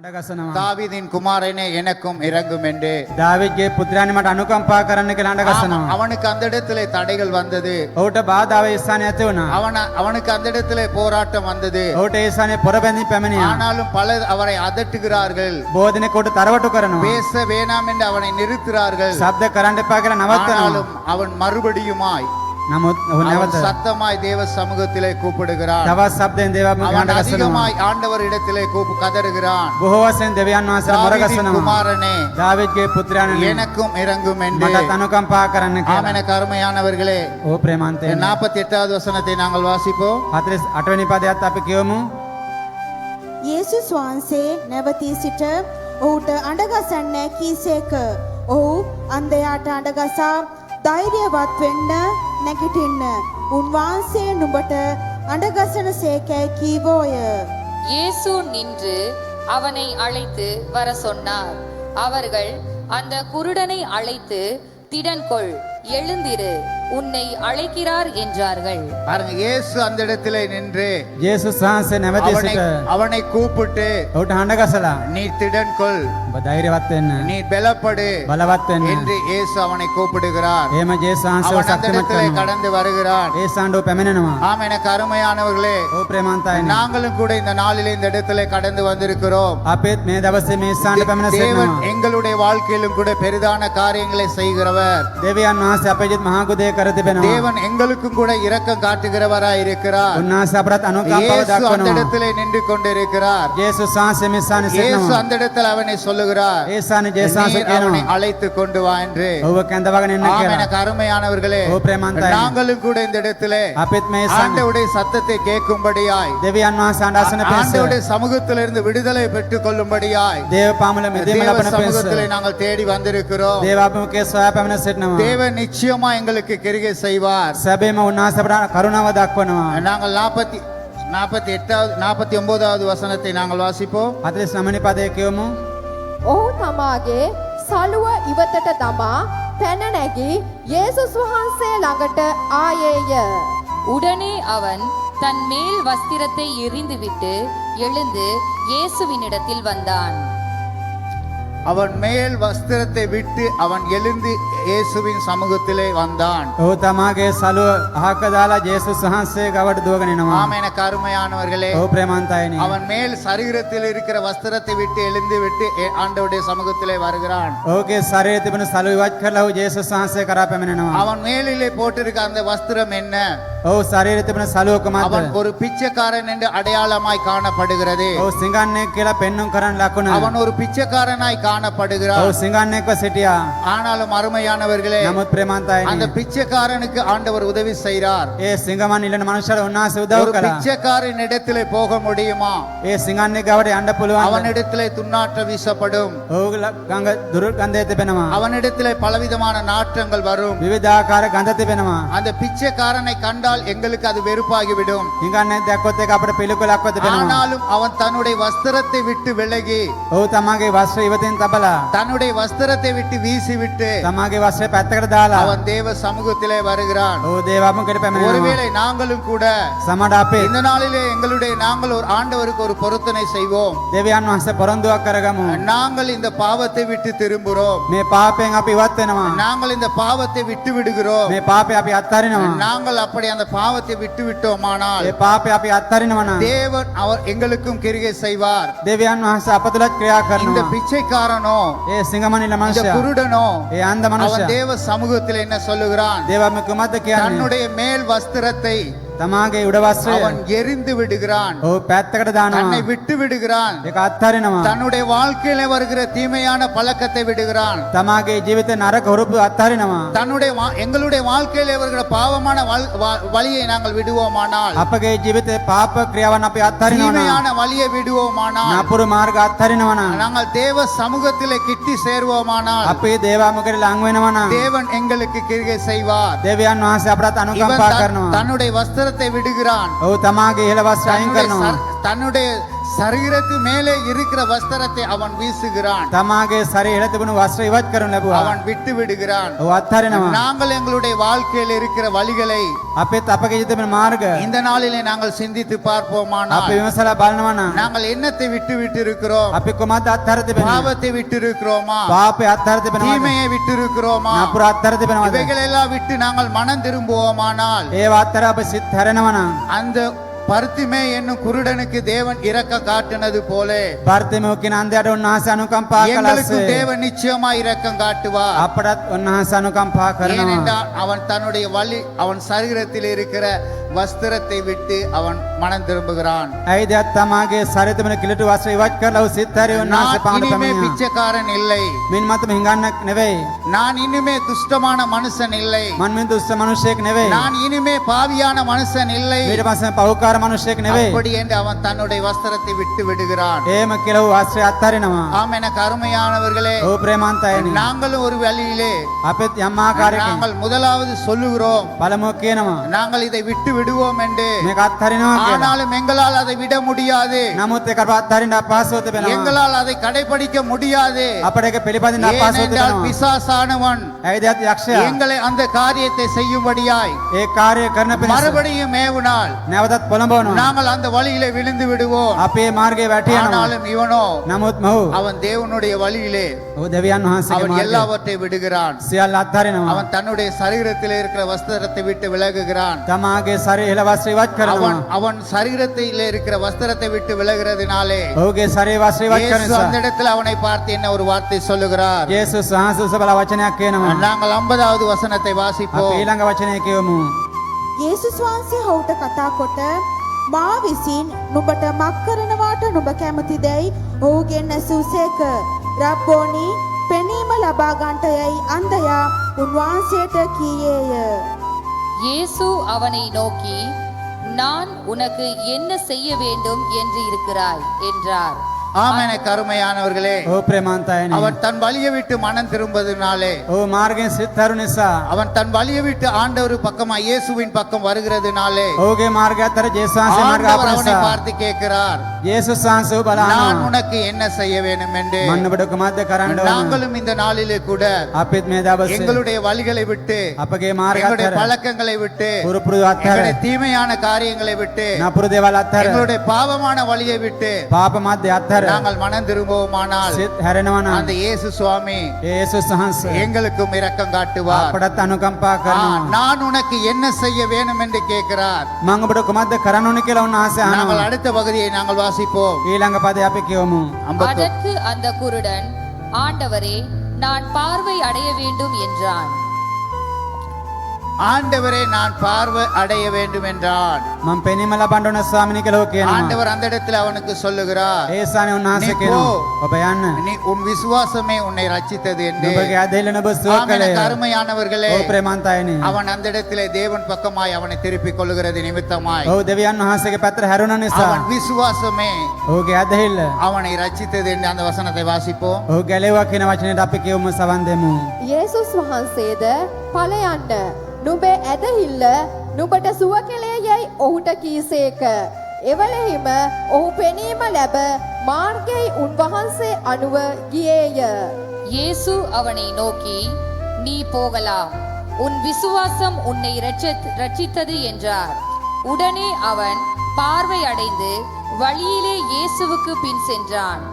தாவீதின் குமாரனே எனக்கும் இரங்கும் என்று දාවිද්ගේ පුත්‍රයානි මට අනුකම්පා කරන්න කියලා අඬ ගසනවා. அவனுக்கு அந்த இடத்திலே தடைகள் வந்தது. ඔහුට බාධාව ස්ථානයේ ඇති වුණා. அவனுக்கு அந்த இடத்திலே போராட்டம் வந்தது. ඔහුට ඒ ස්ථානයේ පොරබැඳී පැමිණියා. ஆனாலும் பலர் அவரை அதட்டுகிறார்கள். බොහෝ දෙනෙක් ඔහුට තරවටු කරනවා. பேச வேண்டாம் என்று அவனை நிறுத்துகிறார்கள். ශබ්ද කරන්න එපා කියලා නවත්තනවා. ஆனாலும் அவன் மறுபடியுமாய் නමුත් ඔහු නැවත சத்தமாய் தேவ சமூகத்திலே கூப்பிடுகிறான். තවත් ශබ්දෙන් දේවාත්මක அவன் අඬ ගසනවා. அதிகமாய் ஆண்டவர் இடத்திலே கதறுகிறான். බොහෝ වශයෙන් දෙවියන් වහන්සේට මොර தாவீதின் ගසනවා. குமாரனே දාවිද්ගේ පුත්‍රයානි எனக்கும் இரங்கும் என்று මට අනුකම්පා කරන්න කියලා. ஆமென். அருமையானவர்களே, ඕ ප්‍රේමන්තේ 48வது வசனத்தை நாங்கள் வாசிப்போம். 48 වෙනි පදයත් අපි කියමු. යේසුස් වහන්සේ නැවතී සිට ඔහුට අඬගසන්න කීසේක. ඔහු අන්ධයාට අඬගසා ධෛර්යවත් වෙන්න නැගිටින්න උන්වහන්සේ නුඹට අඬගසන සේකැයි කීවෝය. இயேசு நின்று அவனை அழைத்து வர சொன்னார். அவர்கள் அந்த குருடனை அழைத்து, திடன்கொள், எழுந்திரு, உன்னை அழைக்கிறார் என்றார்கள். பாருங்க, இயேசு அந்த இடத்திலே நின்று යේසුස් වහන්සේ නැවතී සිට அவனை கூப்பிட்டு, ඔහුට අඬ ගසලා நீ திடன்கொள், ඔබ ධෛර්යවත් වෙන්න, நீ பலப்படு බලවත් වෙන්න. என்று இயேசு அவனை கூப்பிடுகிறார். එහෙම යේසුස් වහන්සේ அவன் அந்த ශක්තිමත් இடத்திலே කරනවා. கடந்து வருகிறான். ඒ සාණ්ඩුව පැමිණෙනවා. ஆம், எனக்கு அருமையானவர்களே, ඕ ප්‍රේමන්තයිනි. நாங்களும் கூட இந்த நாளிலே இந்த இடத்திலே கடந்து வந்திருக்கிறோம். අපේත් මේ දවසේ මේ සාණ්ඩ පැමිණ தேவன் සිටිනවා. எங்களுடைய வாழ்க்கையிலும் கூட பெரிதான காரியங்களை செய்கிறவர். දෙවියන් වහන්සේ අපේ ජීවිත මහා කුදේ කර තිබෙනවා. தேவன் எங்களுக்கும் கூட இரக்கம் காட்டுகிறவராய் இருக்கிறார். උන්වහන්සේ අපට අනුකම්පාව இயேசு அந்த දක්වනවා. இடத்திலே நின்று கொண்டிருக்கிறார். යේසුස් වහන්සේ මේ ස්ථානයේ இயேசு සිටිනවා. அந்த இடத்தில் அவனை சொல்லுகிறார், ඒ ස්ථානයේ යේසුස් වහන්සේ நீர் அவனை කියනවා அழைத்து கொண்டு வா என்று. ඔබ කැඳවගෙන එන්න ஆம், කියලා. எனக்கு அருமையானவர்களே, ඕ ප්‍රේමන්තයිනි. நாங்களும் கூட இந்த இடத்திலே අපේත් මේ ස්ථානයේ ஆண்டவருடைய சத்தத்தை கேட்கும்படியாய், දෙවියන් වහන්සේ අඬසන පිණිස ஆண்டவருடைய சமூகத்திலிருந்து விடுதலை பெற்றுக் கொள்ளும்படியாய் දේව පාමුල මෙදීම தேவ ලබන පිණිස சமூகத்திலே நாங்கள் தேடி வந்திருக்கிறோம். දේවාත්මකේ සොයා පැමිණ සිටිනවා. தேவன் நிச்சயமா எங்களுக்கு கிருபை செய்வார். සැබෑම උන්වහන්සේ අපට කරුණාව දක්වනවා. நாங்கள் 49வது வசனத்தை நாங்கள் வாசிப்போம். 49 වෙනි පදයේ කියමු. ඔහු තමාගේ සලුව ඉවතට දමා පැන නැගී යේසුස් වහන්සේ ළඟට ආයේය. உடனே அவன் தன் மேல் வஸ்திரத்தை எறிந்துவிட்டு எழுந்து இயேசுவினிடத்தில் வந்தான். அவன் மேல் வஸ்திரத்தை விட்டு அவன் எழுந்து இயேசுவின் சமூகத்திலே வந்தான். ඔහු තමාගේ සලුව අහක දාලා යේසුස් වහන්සේ ගාවට දුවගෙන එනවා. ஆம், எனக்கு அருமையானவர்களே, ඔහු ප්‍රේමන්තයිනි. அவன் மேல் சரீரத்தில் இருக்கிற வஸ்திரத்தை விட்டு எழுந்து விட்டு ஆண்டவருடைய சமூகத்திலே வருகிறான். ඔහුගේ ශරීරයේ තිබෙන සලුව ඉවත් කරලා ඔහු යේසුස් වහන්සේ කරා පැමිණෙනවා. அவன் மேலிலே போட்டிருக்க அந்த வஸ்திரம் என்ன? ඔහු ශරීරයේ තිබෙන සලුව அவன் කොහමද? ஒரு பிச்சைக்காரன் என்று அடையாளமாய் காணப்படுகிறது. ඔහු සිඟන්නේක් කියලා පෙන්වුම් කරන ලකුණ. அவன் ஒரு பிச்சைக்காரனாய் காணப்படுகிறான். ඔහු සිඟන්නේක්ව සිටියා. ஆனாலும் அருமையானவர்களே, නමුත් ප්‍රේමන්තයිනි. அந்த பிச்சைக்காரனுக்கு ஆண்டவர் உதவி செய்கிறார். ඒ සිඟමන් ඉල්ලන මනුෂ්‍යර උන්වහන්සේ උදව් ஒரு කළා. பிச்சைக்காரன் இடத்திலே போக முடியுமா? ඒ සිඟන්නේ ගාවට යන්න පුළුවන්. அவனிடத்திலே துர்நாற்றம் வீசப்படும். ඔහු ගඟ දුර්ගන්ධය තිබෙනවා. அவனிடத்திலே பலவிதமான நாற்றங்கள் வரும். විවිධාකාර ගඳ තිබෙනවා. அந்த பிச்சைக்காரனை கண்டால் எங்களுக்கு அது வெறுப்பாகிவிடும். සිඟන්නේ දැක්කොත් ඒක අපිට පිළිකුලක්ව තිබෙනවා. ஆனாலும் அவன் தன்னுடைய வஸ்திரத்தை விட்டு விலகி, ඔහු තමාගේ වස්ත්‍ර ඉවතින් තබලා தன்னுடைய வஸ்திரத்தை விட்டு வீசிவிட்டு තමාගේ වස්ත්‍රය පැත්තකට දාලා அவன் தேவ சமூகத்திலே வருகிறான். ඔහු දේවාත්මකයට පැමිණෙනවා. ஒருவேளை நாங்களும் கூட සමඩ අපේ இந்த நாளிலே நாங்கள் ஒரு ஆண்டவருக்கு ஒரு பொருத்தனை செய்வோம். දෙවියන් වහන්සේ පොරොන්දුවක් කරගමු. நாங்கள் இந்த பாவத்தை விட்டு திரும்புகிறோம். මේ පාපයෙන් අපි ඉවත් වෙනවා. நாங்கள் இந்த பாவத்தை விட்டு விடுகிறோம். මේ පාපය අපි අත්හරිනවා. நாங்கள் அப்படி அந்த பாவத்தை விட்டு விட்டோமானால் මේ පාපය අපි අත්හරිනවා නම් தேவன் அவர் எங்களுக்கும் கிருபை செய்வார். දෙවියන් වහන්සේ අප තුලත් ක්‍රියා இந்த කරනවා. பிச்சைக்காரனோ, ඒ සිඟමනින இந்த මනුෂ්‍යයා குருடனோ, ඒ අන්ධ அவன் මනුෂ්‍යයා தேவ சமூகத்தில் என்ன சொல்லுகிறான்? දේවාත්මක කුමක්ද කියන්නේ? தன்னுடைய மேல் வஸ்திரத்தை තමාගේ උඩ වස්ත්‍රය அவன் எரிந்து விடுகிறான். ඔහු පැත්තකට දානවා. தன்னை விட்டு விடுகிறான். ඒක අත්හරිනවා. தன்னுடைய வாழ்க்கையில வருகிற தீமையான பழக்கத்தை விடுகிறான். තමාගේ ජීවිතේ නරක හුරුපු අත්හරිනවා. தன்னுடைய எங்களுடைய வாழ்க்கையில வருகிற பாவமான வழியை நாங்கள் விடுவோமானால், අපගේ ජීවිතේ පාප ක්‍රියාවන් අපි අත්හරිනවා නම් தீமையான வழியை விடுவோமானால், නපුරු මාර්ග අත්හරිනවා නම් நாங்கள் தேவ சமூகத்திலே கிட்டி சேருவோமானால், අපි දේවාත්මකයට ලං වෙනවා නම් தேவன் எங்களுக்கு கிருபை செய்வார். දෙවියන් වහන්සේ අපට இவன் අනුකම්පා කරනවා. தன்னுடைய வஸ்திரத்தை விடுகிறான். ඔහු තමාගේ ඉහළ වස්ත්‍රය අයින් කරනවා. தன்னுடைய சரீரத்து மேலே இருக்கிற வஸ்திரத்தை அவன் வீசுகிறான். තමාගේ ශරීරය ඉහළ තිබුණු වස්ත්‍ර ඉවත් කරනු ලැබුවා. அவன் விட்டு விடுகிறான். ඔහු අත්හරිනවා. நாங்கள் எங்களுடைய வாழ்க்கையில் இருக்கிற வழிகளை අපිත් අපගේ ජීවිතේ තිබෙන මාර්ග இந்த நாளிலே நாங்கள் சிந்தித்து பார்ப்போமானால் අපි විමසලා බලනවා නම් நாங்கள் என்னத்தை விட்டு விட்டு இருக்கிறோம்? අපි කොහොමද අත්හර තිබෙන්නේ? பாவத்தை விட்டு இருக்கிறோமா? පාපේ අත්හර තිබෙනවද? தீமையை விட்டு இருக்கிறோமா? නපුර අත්හර තිබෙනවද? இவைகள் எல்லாம் விட்டு நாங்கள் மனம் திரும்புவோமானால் ඒවා අත්හර අප සිත් හැරෙනවා නම් அந்த பருத்திமே என்னும் குருடனுக்கு தேவன் இரக்க காட்டினது போல බර්තිමෝ කියන අන්ධයාට උන්වහන්සේ අනුකම්පා எங்களுக்கு කළාසේ தேவன் நிச்சயமா இரக்கம் காட்டுவார். අපටත් උන්වහන්සේ අනුකම්පා කරනවා. ஏனென்றால் அவன் தன்னுடைய வலி அவன் சரீரத்தில் இருக்கிற வஸ்திரத்தை விட்டு அவன் மனம் திரும்புகிறான். ඇයිද තමාගේ ශරීරය තිබෙන කිලුට වස්ත්‍ර ඉවත් කරලා ඔහු සිත් හැරි උන්වහන්සේ நான் පාන இனிமே පැමිණියා. பிச்சைக்காரன் இல்லை, මින් මත හිඟන්නක් නෙවෙයි. நான் இனிமே துஷ்டமான மனுஷன் இல்லை, මන් මින් දුෂ්ට මිනිසෙක් නෙවෙයි. நான் இனிமே பாவியான மனுஷன் இல்லை. ඊට පස්සේ පවුකාර මිනිසෙක් නෙවෙයි. அப்படி என்று அவன் தன்னுடைய வஸ்திரத்தை விட்டு விடுகிறான். එහෙම කියලා ඔහු වස්ත්‍රය අත්හරිනවා. ஆம், எனக்கு அருமையானவர்களே, ඔහු ප්‍රේමන්තයනි. நாங்களும் ஒரு வழியிலே අපිත් යම් ආකාරයකින් நாங்கள் முதலாவது சொல்லுகிறோம் පළමුව කියනවා நாங்கள் இதை விட்டு விடுவோம் என்று. මේක අත්හරිනවා කියලා. ஆனாலும் எங்களால் அதை விட முடியாது, නමුත් ඒක අත්හරින්න අපහසුව තිබෙනවා. எங்களால் அதை கடைபிடிக்க முடியாது. අපට ඒක පිළිපදින්න අපහසුව ஏனென்றால் තිබෙනවා. பிசாசானவன் ඇයිද යක්ෂයා எங்களை அந்த காரியத்தை செய்யும்படியாய் ඒ කාර්යය කරන පිණිස மறுபடியும் மேவுனால் නැවතත් පොළඹවනවා. நாங்கள் அந்த வழியிலே விழுந்து விடுவோம். අපේ මාර්ගයේ වැටියනවා. ஆனாலும் இவனோ නමුත් මොහු அவன் தேவனுடைய வழியிலே ඔහු දෙවියන් වහන්සේගේ அவன் මාර්ගයේ எல்லாவற்றையும் விடுகிறான். සියල්ල අත්හරිනවා. அவன் தன்னுடைய சரீரத்தில் இருக்கிற வஸ்திரத்தை விட்டு விலகுகிறான். තමාගේ ශරීරය ඉහළ වස්ත්‍ර ඉවත් කරනවා. அவன் அவன் சரீரத்தில் இருக்கிற வஸ்திரத்தை விட்டு விலகிறதுனாலே ඔහුගේ ශරීර වස්ත්‍ර ඉවත් කරන இயேசு නිසා அந்த இடத்துல அவனை பார்த்து என்ன ஒரு வார்த்தை சொல்லுகிறார்? යේසුස් වහන්සේ උසබල වචනයක් කියනවා. நாங்கள் 50வது வசனத்தை අපි வாசிப்போம். ඊළඟ වචනය කියවමු. යේසුස් වහන්සේ ඔහුට කතා කොට මා විසින් නුඹට මක් කරනවාට නුඹ කැමතිදැයි ඔහුගෙන් ඇසූසේක. රබ්බෝනි පෙනීම ලබා ගන්නට යයි අන්ධයා උන්වහන්සේට කීයේය. இயேசு அவனை நோக்கி, நான் உனக்கு என்ன செய்ய வேண்டும் என்று இருக்கிறாய் என்றார். ஆம், எனக்கு அருமையானவர்களே, ඔහු ප්‍රේමන්තයනි. அவன் தன் வழியை விட்டு மனம் திரும்புவதனாலே ඔහු මාර්ගයෙන් සිත් හැරු නිසා அவன் தன் வழியை விட்டு ஆண்டவர் பக்கமா இயேசுவின் பக்கம் வருகிறதுனாலே ඔහුගේ මාර්ගය අතර ජේසුස් වහන්සේ මාර්ගය ஆண்டவர் අප அவனை නිසා பார்த்து கேட்கிறார், යේසුස් වහන්සේ ඔහු நான் බලනවා. உனக்கு என்ன செய்ய வேண்டும் என்று. මන්න ඔබට කුමක්ද කරන්න ඕන? நாங்களும் இந்த நாளிலே கூட අපිත් මේ දවසේ எங்களுடைய வழிகளை விட்டு අපගේ මාර්ගය எங்களுடைய අතර பழக்கங்களை விட்டு පුරු පුරුදු අතර எங்களுடைய தீமையான காரியங்களை விட்டு නපුරු දේවල් අතර எங்களுடைய பாவமான வழியை விட்டு පාප මැද අතර நாங்கள் மனம் திரும்புவோமானால் සිත් හැරෙනවා அந்த නම් இயேசு சுவாமி යේසුස් වහන්සේ எங்களுக்கும் இரக்கம் காட்டுவார். අපටත් අනුකම්පා කරනවා. நான் உனக்கு என்ன செய்ய வேண்டும் என்று கேட்கிறார். මම ඔබට කුමක්ද කරන්න ඕන කියලා උන්වහන්සේ நாங்கள் අහනවා. அடுத்த பகுதியை நாங்கள் வாசிப்போம். ඊළඟ පදේ අපි කියවමු. அதற்கு அந்த குருடன், ஆண்டவரே, நான் பார்வை அடைய வேண்டும் என்றான். ஆண்டவரே, நான் பார்வை அடைய வேண்டும் என்றான். මම පෙනීම ලබන්න ඕන ස්වාමිනේ කියලා ඔහු කියනවා. ஆண்டவர் அந்த இடத்துல அவனுக்கு சொல்லுகிறார், ඒ ස්වාමී උන්වහන්සේ நீ කියනවා போ. ඔබ යන්න. நீ உன் விசுவாசமே உன்னை ரட்சித்தது என்று. ඔබගේ ඇදහිල්ල ඔබ සුව ஆம், எனக்கு කළේ. அருமையானவர்களே, ඔහු ප්‍රේමන්තයනි. அவன் அந்த இடத்திலே தேவன் பக்கமாய் அவனை திருப்பிக் கொள்ளுகிறது நிமித்தமாய் ඔහු දෙවියන් වහන්සේගේ පැත්තට හැරුණ නිසා அவன் விசுவாசமே ඔහුගේ ඇදහිල්ල அவனை ரட்சித்தது என்று அந்த வசனத்தை வாசிப்போம். ඔහු ගැලෙවුවා කියන වචනයට අපි කියවමු සවන් දෙමු. යේසුස් වහන්සේද ඵල යන්න නුඹේ ඇදහිල්ල නුඹට සුව කෙලේ යයි ඔහුට කීසේක. එවලෙහිම ඔහු පෙනීම ලැබ මාර්ගයේ උන්වහන්සේ අනුව ගියේය. இயேசு அவனை நோக்கி, நீ போகலாம், உன் விசுவாசம் உன்னை ரட்சித்தது என்றார். உடனே அவன் பார்வை அடைந்து வழியிலே இயேசுவுக்கு பின் சென்றான்.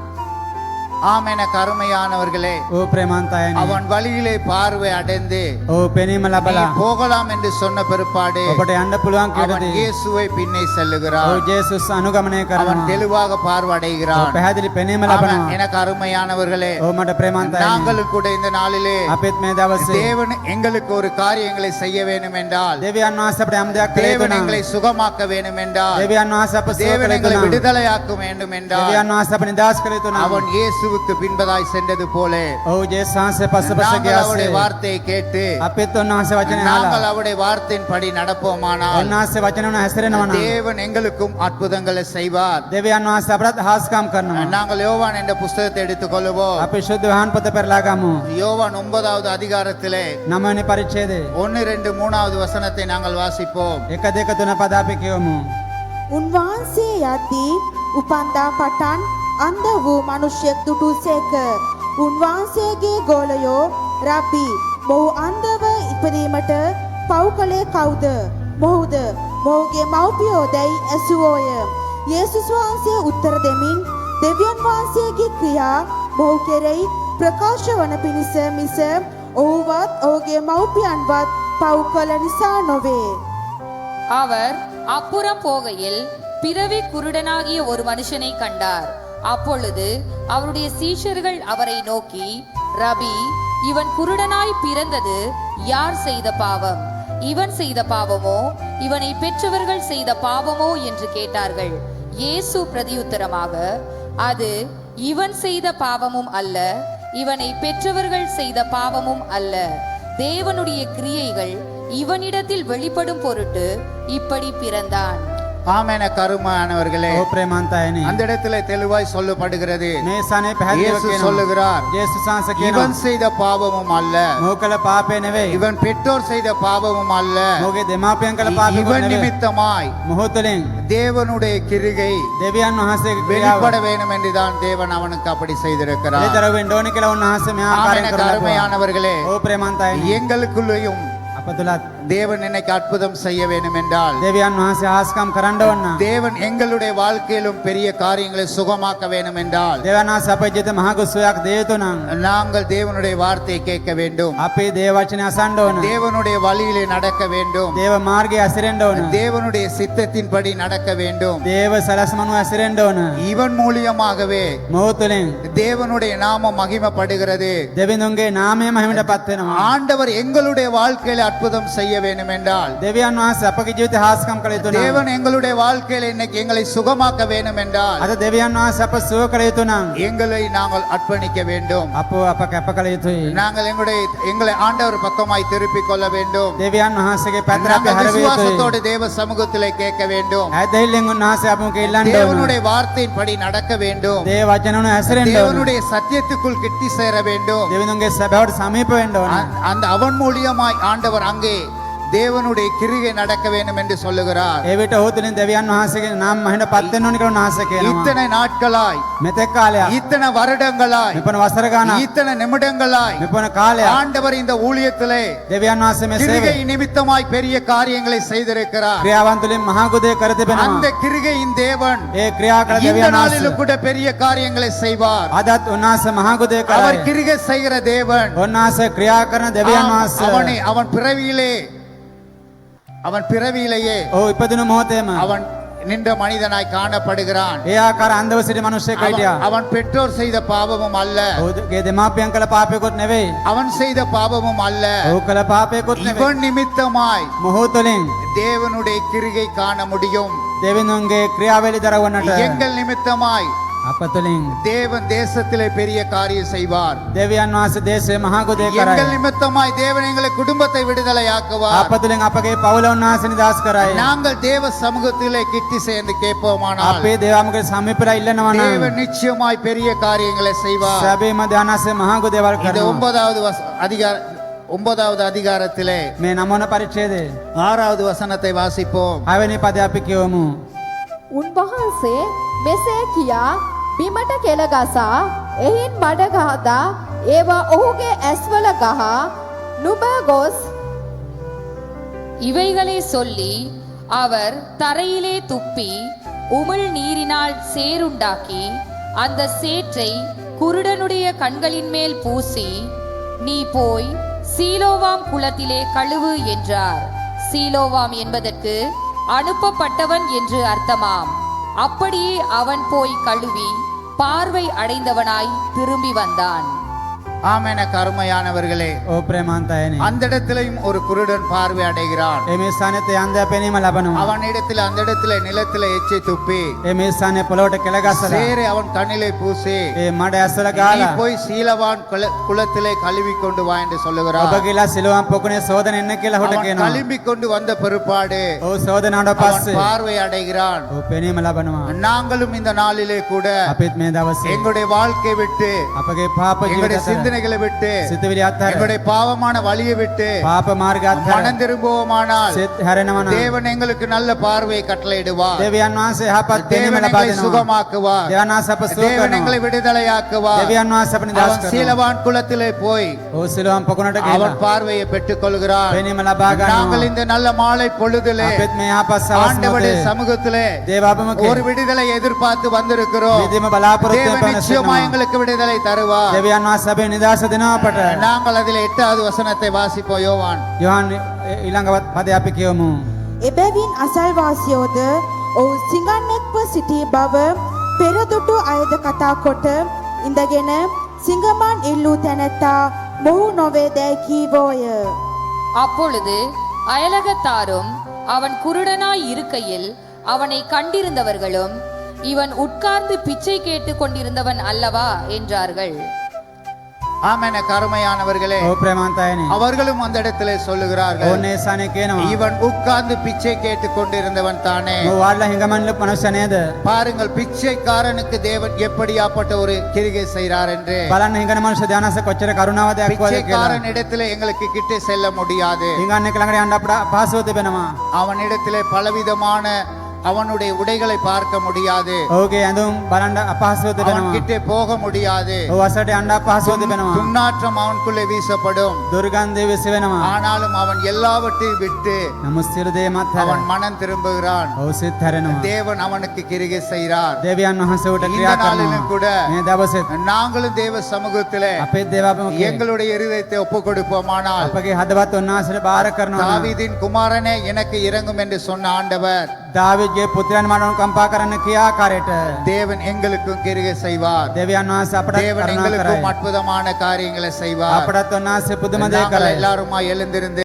ஆம், எனக்கு அருமையானவர்களே, ඔහු ප්‍රේමන්තයනි. அவன் வழியிலே பார்வை அடைந்து ඔහු පෙනීම நீ ලබලා போகலாம் என்று சொன்ன பிற்பாடு ඔබට යන්න පුළුවන් அவன் කියලාදී இயேசுவை பின்னே செல்லுகிறான். ඔහු ජේසුස් අනුගමනය அவன் කරනවා. தெளிவாக பார்வை ඔහු அடைகிறான். පැහැදිලි පෙනීම அவன் ලබනවා. எனக்கு அருமையானவர்களே, ඔහු මට ප්‍රේමන්තයනි. நாங்களும் கூட இந்த நாளிலே අපිත් මේ දවසේ தேவன் எங்களுக்கு ஒரு காரியங்களை செய்ய வேண்டும் என்றால், දෙවියන් වහන්සේ අපට යම් දෙයක් කළ යුතු தேவன் නම් எங்களை சுகமாக்க வேண்டும் என்றால், දෙවියන් වහන්සේ අප සුව தேவன் කළ எங்களை යුතු නම් விடுதலையாக்க வேண்டும் என்றால், දෙවියන් වහන්සේ අප නිදහස් කළ යුතු නම් அவன் இயேசுவுக்கு பின்பதாய் சென்றது போல ඔහු ජේසුස් වහන්සේ පස්සපස நாங்கள் அவருடைய ගියාසේ வார்த்தையை கேட்டு අපිත් උන්වහන්සේ වචනය நாங்கள் අහලා அவருடைய வார்த்தையின்படி நடப்போமானால் උන්වහන්සේ වචන උන හැසිරෙනවා නම් தேவன் எங்களுக்கும் அற்புதங்களை செய்வார். දෙවියන් වහන්සේ අපට හාස්කම් කරනවා. நாங்கள் யோவான் என்ற புஸ்தகத்தை எடுத்துக்கொள்வோம். අපි ශුද්ධ වහන් පොත පෙරලා ගමු. யோவான் 9வது அதிகாரத்திலே 9 වෙනි පරිච්ඡේදයේ 1, 2, 3வது வசனத்தை நாங்கள் வாசிப்போம். 1 2 3 පද අපි කියවමු. උන්වහන්සේ යද්දී උපන්දා පටන් අන්ධ වූ මිනිසෙක් දුටුසේක. උන්වහන්සේගේ ගෝලයෝ රබ්බි මොහු අන්ධව ඉපදීමට පව් කළේ කවුද? මොහුද මොහුගේ මව්පියෝ දැයි ඇසුවෝය. යේසුස් වහන්සේ උත්තර දෙමින් දෙවියන් වහන්සේගේ ක්‍රියා මොහු කෙරෙහි ප්‍රකාශ වන පිණිස මිස ඔහුවත් ඔහුගේ මව්පියන්වත් පව් කළ නිසා නොවේ. அவர் அப்புறம் போகையில் பிறவி குருடனாகிய ஒரு மனுஷனை கண்டார். அப்பொழுது அவருடைய சீஷர்கள் அவரை நோக்கி, ரபி, இவன் குருடனாய் பிறந்தது யார் செய்த பாவம்? இவன் செய்த பாவமோ இவனை பெற்றவர்கள் செய்த பாவமோ என்று கேட்டார்கள். இயேசு பிரதியுத்தரமாக, அது இவன் செய்த பாவமும் அல்ல, இவனை பெற்றவர்கள் செய்த பாவமும் அல்ல. தேவனுடைய கிரியைகள் இவனிடத்தில் வெளிப்படும் பொருட்டு இப்படி பிறந்தான். ஆமென கருமானவர்களே, ඕ ප්‍රේමන්තයනි அந்த இடத்துல தெளிவாய் சொல்லப்படுகிறது. මේ සනේ පැහැදිලිව இயேசு කියනවා சொல்லுகிறார், යේසුස් වහන්සේ කියනවා இவன் செய்த பாவமும் அல்ல, මොහු කළ පාපය නෙවෙයි இவன் பெற்றோர் செய்த பாவமும் அல்ல, මොහුගේ දෙමාපියන් කළ පාපය இவன் නෙවෙයි நிமித்தமாய் මොහු තුළින් தேவனுடைய கிருகை දෙවියන් වහන්සේගේ வெளிப்பட ක්‍රියාව வேண்டும் என்றுதான் தேவன் அவனுக்கு அப்படி செய்திருக்கிறார். එළිදර වෙන්න ඕනේ කියලා උන්වහන්සේ මේ ஆமென ආකාරයෙන් කරලා கருமையானவர்களே, ඕ ප්‍රේමන්තයනි எங்களுக்குள்ளேயும் අප තුලත් தேவன் இன்னைக்கு அற்புதம் செய்ய வேண்டும் என்றால், දෙවියන් වහන්සේ ආස්කම් කරන්න ඕන නම් தேவன் எங்களுடைய வாழ்க்கையிலும் பெரிய காரியங்களை சுகமாக்க வேண்டும் என்றால், දෙවියන් වහන්සේ අපේ ජීවිත මහ කුසලයක් දෙය යුතු නම් நாங்கள் தேவனுடைய வார்த்தையை கேட்க வேண்டும், අපේ දේව වචනේ අසන්න ඕන தேவனுடைய வழியிலே நடக்க வேண்டும், දේව මාර්ගයේ ඇසිරෙන්න ඕන தேவனுடைய சித்தத்தின்படி நடக்க வேண்டும். දේව සලස්මනුව ඇසිරෙන්න ඕන இவன் மூலியமாகவே මොහු තුළින් தேவனுடைய நாமம் மகிமைப்படுகிறது. දෙවිඳුන්ගේ නාමය මහිමට පත් වෙනවා ஆண்டவர் எங்களுடைய வாழ்க்கையில அற்புதம் செய்ய வேண்டும் என்றால், දෙවියන් වහන්සේ අපගේ ජීවිතේ හාස්කම් කළ යුතු නම් தேவன் எங்களுடைய வாழ்க்கையில இன்னைக்கு எங்களை சுகமாக்க வேண்டும் என்றால், අද දෙවියන් වහන්සේ අප සුව කළ යුතු නම් எங்களை நாங்கள் அர்ப்பணிக்க வேண்டும். අපව අප කැප කළ යුතුයි நாங்கள் எங்களை ஆண்டவர் பக்கமாய் திருப்பிக் கொள்ள வேண்டும். දෙවියන් වහන්සේගේ පැත්තට අපි நாங்கள் හරවිය යුතුයි விசுவாசத்தோடு தேவ சமூகத்திலே கேட்க வேண்டும். ඇදහිල්ලෙන් උන්වහන්සේ අපමුක ඉල්ලන්න ඕන தேவனுடைய வார்த்தையின்படி நடக்க வேண்டும். දේව වචනවල ඇසිරෙන්න ඕන தேவனுடைய சத்தியத்துக்குள் கிட்டி சேர வேண்டும். දෙවිඳුන්ගේ සැබෑවට සමීප වෙන්න ඕන அந்த அவன் மூலியமாய் ஆண்டவர் அங்கே தேவனுடைய கிரிகை நடக்க வேண்டும் என்று சொல்லுகிறார். ඒ විට ඔහු තුළින් දෙවියන් වහන්සේගේ නාම මහිමට පත් වෙන්න ඕන කියලා උන්වහන්සේ කියනවා இத்தனை நாட்களாய், මෙතෙක් කාලයක් இத்தனை வருடங்களாய், මෙපන වසර ගානක් இத்தனை நிமிடங்களாய் මෙපන කාලයක් ஆண்டவர் இந்த ஊழியத்திலே දෙවියන් වහන්සේ මේ கிருகை සේවය நிமித்தமாய் பெரிய காரியங்களை செய்திருக்கிறார். ක්‍රියාවන් තුළින් මහා ගුදේ කර තිබෙනවා அந்த கிருகையின் தேவன் ඒ ක්‍රියා කළ இந்த දෙවියන් நாளிலும் වහන්සේ கூட பெரிய காரியங்களை செய்வார். අදත් උන්වහන්සේ මහා ගුදේ அவர் කරයි கிருகை செய்கிற தேவன். උන්වහන්සේ ක්‍රියා කරන දෙවියන් වහන්සේ அவன் பிறவியிலேயே ඔහු ඉපදුණු මොහොතේම அவன் நின்ற மனிதனாய் காணப்படுகிறான். ඒ ආකාර අන්ධව සිටි මිනිසෙක් හිටියා அவன் பெற்றோர் செய்த பாவமும் அல்ல, ඔහුගේ දෙමාපියන් කළ පාපයකුත් නෙවෙයි அவன் செய்த பாவமும் அல்ல, ඔහු කළ පාපයකුත් නෙවෙයි இவன் நிமித்தமாய் මොහු තුළින් தேவனுடைய கிருகை காண முடியும். දෙවිඳුන්ගේ ක්‍රියාවලිය දරවන්නට எங்கள் நிமித்தமாய் අප තුළින් தேவன் தேசத்திலே பெரிய காரியம் செய்வார். දෙවියන් වහන්සේ දේශේ මහා ගුදේ எங்கள் කරයි நிமித்தமாய் தேவன் எங்களை குடும்பத்தை விடுதலையாக்குவார். අප තුළින් අපගේ පවුල උන්වහන්සේ නිදහස් කරයි நாங்கள் தேவ சமூகத்திலே கிட்டி சேர்ந்து கேட்போமானால் අපේ දේවාමගේ සමීපලා ඉල්ලනවා නම් தேவன் நிச்சயமாய் பெரிய காரியங்களை செய்வார். සැබේම ධනසේ මහා ගුදේවල් இந்த කරනවා 9வது அதிகாரத்திலே මේ නමන පරිච්ඡේදයේ 6வது வசனத்தை வாசிப்போம். 6 වෙනි පදය අපි කියවමු උන්වහන්සේ මෙසේ කියා බිමට කෙල ගසා එහින් මඩ ගහදා ඒවා ඔහුගේ ඇස්වල ගහ නුඹ ගොස් இவைகளை சொல்லி அவர் தரையிலே துப்பி உமிழ் நீரினால் சேறுண்டாக்கி அந்த சேற்றை குருடனுடைய கண்களின் மேல் பூசி, நீ போய் சீலோவாம் குளத்திலே கழுவு என்றார். சீலோவாம் என்பதற்கு அனுப்பப்பட்டவன் என்று அர்த்தமாம். அப்படியே அவன் போய் கழுவி பார்வை அடைந்தவனாய் திரும்பி வந்தான். ஆமென். கருமையானவர்களே, ඕ ප්‍රේමාන්තයනි அந்த இடத்திலையும் ஒரு குருடன் பார்வை அடைகிறான். මේ ස්ථානෙත් යන්දය පෙනීම ලබනවා அவனிடத்தில் அந்த இடத்துல நிலத்திலே எச்சை துப்பி මේ ස්ථානයේ පොළොවට කෙල ගසලා சேரை அவன் கண்ணிலே பூசி, ඒ මඩ ඇස්වල நீ ගාලා போய் சீலவான் குளத்திலே கழுவி கொண்டு வா என்று சொல்லுகிறார். ඔබ ගිලා සිලුවම් පොකුණේ සෝදන එන්න කියලා හොට அவன் කියනවා கழுவி கொண்டு வந்த பிற்பாடு ඔව් සෝදනාවට அவன் පස්සේ பார்வை அடைகிறான். ඔව් පෙනීම ලබනවා நாங்களும் இந்த நாளிலே கூட අපිත් මේ දවසේ எங்களுடைய வாழ்க்கை விட்டு අපගේ පාප எங்களுடைய ජීවිතය சிந்தனைகளை விட்டு සිතවිලි අත්හැර எங்களுடைய பாவமான வழியை விட்டு පාප මාර්ග අත්හැර மனம் திரும்புவோமானால் සිත හැරෙනවා නම් தேவன் எங்களுக்கு நல்ல பார்வையை கட்டளையிடுவார். දෙවියන් වහන්සේ යහපත් පෙනීම தேவன் ලබා எங்களை දෙනවා. சுகமாக்குவார். දෙවියන් වහන්සේ අප සුව தேவன் எங்களை කරනවා. விடுதலையாக்குவார். දෙවියන් වහන්සේ අප නිදහස් அவன் කරනවා. சீலவான் குலத்திலே போய் ඔහු සිලුවම් පොකුණට அவன் ගිහිලා பார்வையை பெற்றுக் கொள்கிறான். පෙනීම ලබා நாங்கள் ගන්නවා. இந்த நல்ல மாலை பொழுதிலே අපෙත් මේ යහපත් සවස් ஆண்டவருடைய මොහොතේ சமூகத்திலே දේවාභමකේ ஒரு விடுதலை எதிர்பார்த்து வந்திருக்கிறோம். විදීම බලාපොරොත්තු தேவன் වෙන நிச்சயமா සිටිනවා. எங்களுக்கு விடுதலை தருவார். දෙවියන් වහන්සේ අපේ නිදහස දෙනවා අපට. நாங்கள் அதில் 8வது வசனத்தை வாசிப்போம். யோவான் යොහන් ඊළඟ පදේ අපි කියමු. එබැවින් අසල්වාසියෝද ඔහු සිඟන්නෙක්ව සිටි බව පෙරදුටු අයද කතා කොට ඉඳගෙන සිඟමන් ඉල්ලූ තැනැත්තා මොහු නොවේදැයි කීවෝය. அப்பொழுது அயலகத்தாரும் அவன் குருடனாய் இருக்கையில் அவனை கண்டிருந்தவர்களும் இவன் உட்கார்ந்து பிச்சை கேட்டுக் கொண்டிருந்தவன் அல்லவா என்றார்கள். ஆமென். கருமையானவர்களே, ඔව් ප්‍රේමවන්තයනි. அவர்களும் அந்த இடத்திலே சொல்லுகிறார்கள், ඕනේ සානේ කියනවා. இவன் உட்கார்ந்து பிச்சை கேட்டுக் கொண்டிருந்தவன் தானே. ඔව් වාල්ලා හිඟමන්ල මනුෂ්‍ය නේද? பாருங்கள், பிச்சைக்காரனுக்கு தேவன் எப்படியாப்பட்ட ஒரு கிரிகை செய்கிறார் என்று. බලන්න හිඟන මනුෂ්‍ය ධානස කොච්චර කරුණාව දක්වද කියලා. பிச்சைக்காரன் இடத்திலே எங்களுக்கு கிட்டே செல்ல முடியாது. හිඟන්න එක ළඟට යන්න අපට අපහසුව තිබෙනවා. அவனிடத்திலே பலவிதமான அவனுடைய உடைகளை பார்க்க முடியாது. ඔහුගේ ඇඳුම් බලන්න අපහසුව அவன் තිබෙනවා. கிட்டே போக முடியாது. ඔහු අසට යන්න අපහසුව තිබෙනවා. துன்னாற்றம் அவனுக்குள்ளே வீசப்படும். දුර්ගන්ධය විස වෙනවා. ஆனாலும் அவன் எல்லாவற்றையும் விட்டு නමුත් සියලු දේමත් හැර அவன் மனம் திரும்புகிறான். ඔහු සිත් හැරෙනවා. தேவன் அவனுக்கு கிரிகை செய்கிறார். දෙවියන් වහන්සේ උට இந்த ක්‍රියා நாளிலும் கூட කරනවා. මේ දවසෙත් நாங்களும் தேவ சமூகத்திலே අපේ දේවාභමකේ எங்களுடைய இருதயத்தை ஒப்புக் கொடுப்போமானால், අපගේ හදවත් උන්වහන්සේට බාර කරනවා. தாவீதின் குமாரனே எனக்கு இறங்கும் என்று சொன்ன ஆண்டவர் දාවිද්ගේ පුත්‍රයන් මනෝ කම්පා කරන්න කියා ආකාරයට தேவன் எங்களுக்கும் கிரிகை செய்வார். දෙවියන් වහන්සේ අපට தேவன் කරුණා எங்களுக்கும் කරයි. அற்புதமான காரியங்களை செய்வார். අපටත් උන්වහන්සේ පුදුම දේ நாங்கள் කරයි. எல்லாருமா எழுந்திருந்து